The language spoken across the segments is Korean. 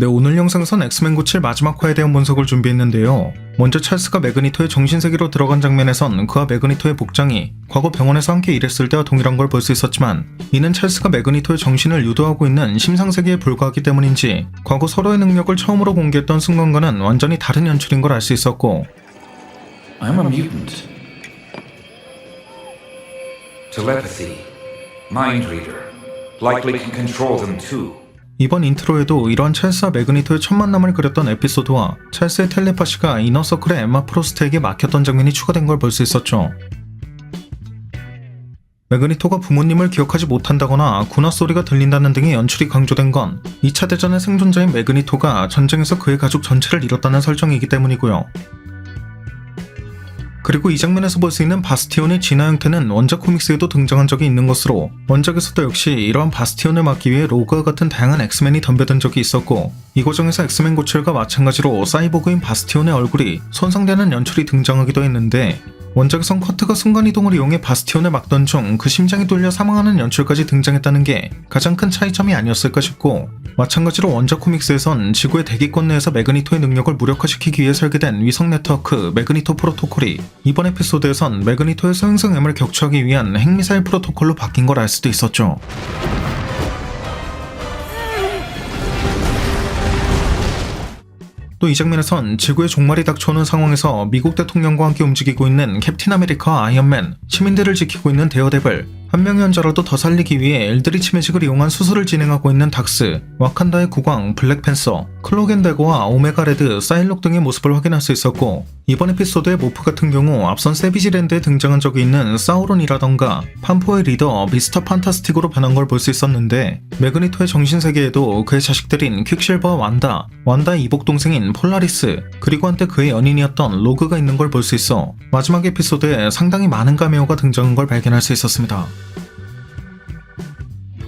네, 오늘 영상에선 엑스맨 97 마지막 화에 대한 분석을 준비했는데요. 먼저 찰스가 매그니토의 정신세계로 들어간 장면에선 그와 매그니토의 복장이 과거 병원에서 함께 일했을 때와 동일한 걸 볼 수 있었지만, 이는 찰스가 매그니토의 정신을 유도하고 있는 심상세계에 불과하기 때문인지 과거 서로의 능력을 처음으로 공개했던 순간과는 완전히 다른 연출인 걸 알 수 있었고, I'm a mutant. Telepathy, mind reader, likely can control them too. 이번 인트로에도 이러한 찰스와 매그니토의 첫 만남을 그렸던 에피소드와 찰스의 텔레파시가 이너서클의 엠마 프로스트에게 막혔던 장면이 추가된 걸 볼 수 있었죠. 매그니토가 부모님을 기억하지 못한다거나 군화 소리가 들린다는 등의 연출이 강조된 건 2차 대전의 생존자인 매그니토가 전쟁에서 그의 가족 전체를 잃었다는 설정이기 때문이고요. 그리고 이 장면에서 볼 수 있는 바스티온의 진화 형태는 원작 코믹스에도 등장한 적이 있는 것으로, 원작에서도 역시 이러한 바스티온을 막기 위해 로그와 같은 다양한 엑스맨이 덤벼든 적이 있었고, 이 과정에서 엑스맨 97과 마찬가지로 사이보그인 바스티온의 얼굴이 손상되는 연출이 등장하기도 했는데, 원작에선 커트가 순간이동을 이용해 바스티온을 막던 중 그 심장이 뚫려 사망하는 연출까지 등장했다는 게 가장 큰 차이점이 아니었을까 싶고, 마찬가지로 원작 코믹스에선 지구의 대기권 내에서 매그니토의 능력을 무력화시키기 위해 설계된 위성 네트워크 매그니토 프로토콜이 이번 에피소드에선 매그니토의 소행성M을 격추하기 위한 핵미사일 프로토콜로 바뀐 걸 알 수도 있었죠. 또 이 장면에선 지구의 종말이 닥쳐오는 상황에서 미국 대통령과 함께 움직이고 있는 캡틴 아메리카와 아이언맨, 시민들을 지키고 있는 데어데블, 한 명의 환자라도 더 살리기 위해 엘드리치 매직을 이용한 수술을 진행하고 있는 닥스, 와칸다의 국왕 블랙팬서, 클로겐데거와 오메가 레드, 사일록 등의 모습을 확인할 수 있었고, 이번 에피소드의 모프 같은 경우 앞선 세비지랜드에 등장한 적이 있는 사우론이라던가 판포의 리더 미스터 판타스틱으로 변한 걸 볼 수 있었는데, 매그니토의 정신세계에도 그의 자식들인 퀵실버와 완다의 이복 동생인 폴라리스, 그리고 한때 그의 연인이었던 로그가 있는 걸 볼 수 있어 마지막 에피소드에 상당히 많은 카메오가 등장한 걸 발견할 수 있었습니다.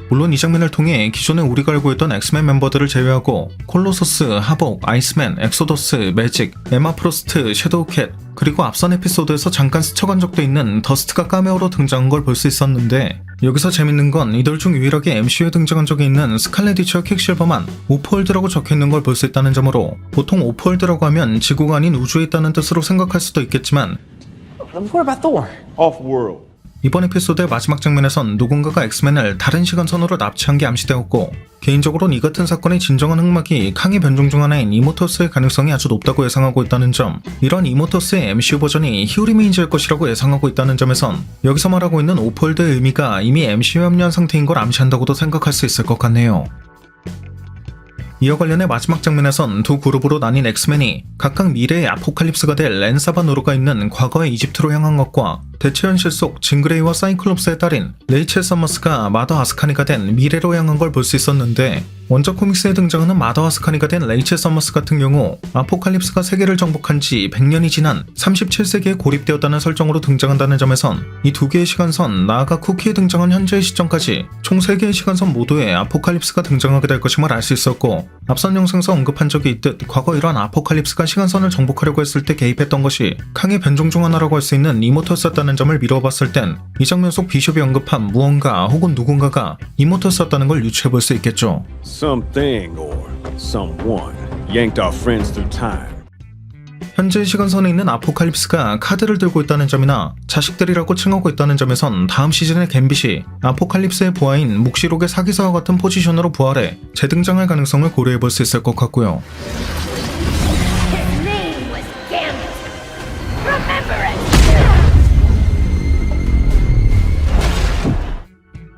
물론 이 장면을 통해 기존에 우리가 알고 있던 엑스맨 멤버들을 제외하고 콜로서스, 하복, 아이스맨, 엑소더스, 매직, 에마 프로스트, 섀도우캣, 그리고 앞선 에피소드에서 잠깐 스쳐간 적도 있는 더스트가 카메오로 등장한 걸 볼 수 있었는데, 여기서 재밌는 건 이들 중 유일하게 MCU에 등장한 적이 있는 스칼렛 위치와 퀵실버만 오프월드라고 적혀있는 걸 볼 수 있다는 점으로, 보통 오프월드라고 하면 지구가 아닌 우주에 있다는 뜻으로 생각할 수도 있겠지만, What about Thor? Off-world. 이번 에피소드의 마지막 장면에선 누군가가 엑스맨을 다른 시간선으로 납치한 게 암시되었고, 개인적으로는 이 같은 사건의 진정한 흑막이 캉의 변종 중 하나인 이모터스의 가능성이 아주 높다고 예상하고 있다는 점, 이런 이모터스의 MCU 버전이 히어리메인즈일 것이라고 예상하고 있다는 점에선 여기서 말하고 있는 오폴드의 의미가 이미 MCU에 합류한 상태인 걸 암시한다고도 생각할 수 있을 것 같네요. 이와 관련해 마지막 장면에선 두 그룹으로 나뉜 엑스맨이 각각 미래의 아포칼립스가 될 렌사바노르가 있는 과거의 이집트로 향한 것과, 대체 현실 속 진그레이와 사이클롭스의 딸인 레이첼 서머스가 마더 아스카니가 된 미래로 향한 걸 볼 수 있었는데, 원작 코믹스에 등장하는 마더 아스카니가 된 레이첼 서머스 같은 경우 아포칼립스가 세계를 정복한 지 100년이 지난 37세기에 고립되었다는 설정으로 등장한다는 점에선 이 두 개의 시간선, 나아가 쿠키에 등장한 현재의 시점까지 총 3개의 시간선 모두에 아포칼립스가 등장하게 될 것임을 알 수 있었고, 앞선 영상에서 언급한 적이 있듯 과거 이러한 아포칼립스가 시간선을 정복하려고 했을 때 개입했던 것이 캉의 변종 중 하나라고 할 수 있는 이모터스였다는 점을 미뤄봤을 땐 이 장면 속 비숍이 언급한 무언가 혹은 누군가가 이모터스였다는 걸 유추해볼 수 있겠죠. Something or someone yanked our friends through time. 현재 시간선에 있는 아포칼립스가 카드를 들고 있다는 점이나 자식들이라고 칭하고 있다는 점에선 다음 시즌의 갬빗이 아포칼립스의 부하인 묵시록의 사기사와 같은 포지션으로 부활해 재등장할 가능성을 고려해볼 수 있을 것 같고요. His name was Gambit. Remember it!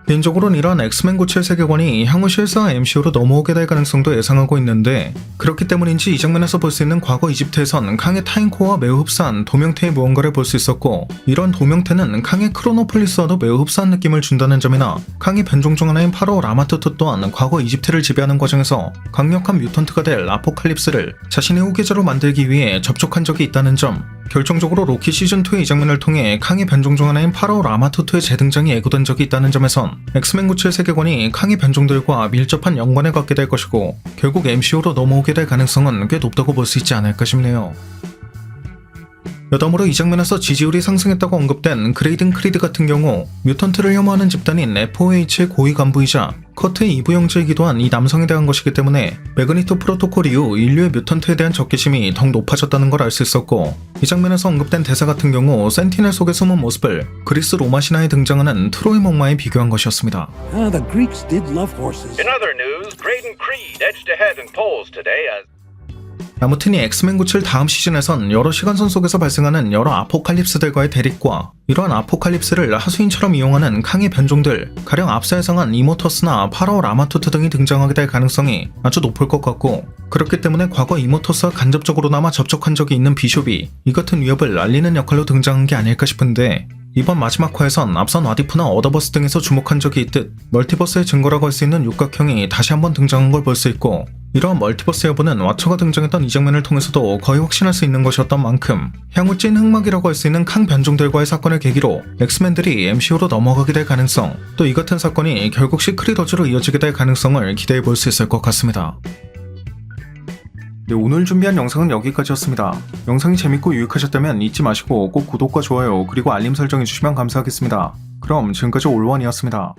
개인적으로는 이러한 엑스맨 97 세계관이 향후 실사 MCU로 넘어오게 될 가능성도 예상하고 있는데, 그렇기 때문인지 이 장면에서 볼 수 있는 과거 이집트에선 캉의 타임코어와 매우 흡사한 도명태의 무언가를 볼 수 있었고, 이런 도명태는 캉의 크로노폴리스와도 매우 흡사한 느낌을 준다는 점이나, 캉의 변종 중 하나인 파라오 라마투트 또한 과거 이집트를 지배하는 과정에서 강력한 뮤턴트가 될 아포칼립스를 자신의 후계자로 만들기 위해 접촉한 적이 있다는 점, 결정적으로 로키 시즌2의 이 장면을 통해 캉의 변종 중 하나인 파라오 라마투트의 재등장이 예고된 적이 있다는 점에선 엑스맨 97 세계관이 캉의 변종들과 밀접한 연관을 갖게 될 것이고, 결국 MCU로 넘어오게 될 가능성은 꽤 높다고 볼 수 있지 않을까 싶네요. 여러모로 이 장면에서 지지율이 상승했다고 언급된 그레이든 크리드 같은 경우 뮤턴트를 혐오하는 집단인 FOH의 고위 간부이자 커트의 2부 형제이기도 한 이 남성에 대한 것이기 때문에 매그니토 프로토콜 이후 인류의 뮤턴트에 대한 적개심이 더욱 높아졌다는 걸 알 수 있었고, 이 장면에서 언급된 대사 같은 경우 센티넬 속에 숨은 모습을 그리스 로마 신화에 등장하는 트로이 목마에 비교한 것이었습니다. The Greeks did love horses. In other news, Graydon Creed edged ahead in polls today as 아무튼 이 엑스맨 97 다음 시즌에선 여러 시간선 속에서 발생하는 여러 아포칼립스들과의 대립과 이러한 아포칼립스를 하수인처럼 이용하는 강의 변종들, 가령 앞서 예상한 이모터스나 파라오 라마투트 등이 등장하게 될 가능성이 아주 높을 것 같고, 그렇기 때문에 과거 이모터스와 간접적으로나마 접촉한 적이 있는 비숍이 이 같은 위협을 알리는 역할로 등장한 게 아닐까 싶은데, 이번 마지막 화에선 앞선 와디프나 어더버스 등에서 주목한 적이 있듯 멀티버스의 증거라고 할 수 있는 육각형이 다시 한번 등장한 걸 볼 수 있고, 이러한 멀티버스 여부는 왓처가 등장했던 이 장면을 통해서도 거의 확신할 수 있는 것이었던 만큼 향후 찐 흑막이라고 할 수 있는 캉 변종들과의 사건을 계기로 엑스맨들이 MCU로 넘어가게 될 가능성, 또 이 같은 사건이 결국 시크릿워즈로 이어지게 될 가능성을 기대해 볼 수 있을 것 같습니다. 네, 오늘 준비한 영상은 여기까지였습니다. 영상이 재밌고 유익하셨다면 잊지 마시고 꼭 구독과 좋아요 그리고 알림 설정해주시면 감사하겠습니다. 그럼 지금까지 올원이었습니다.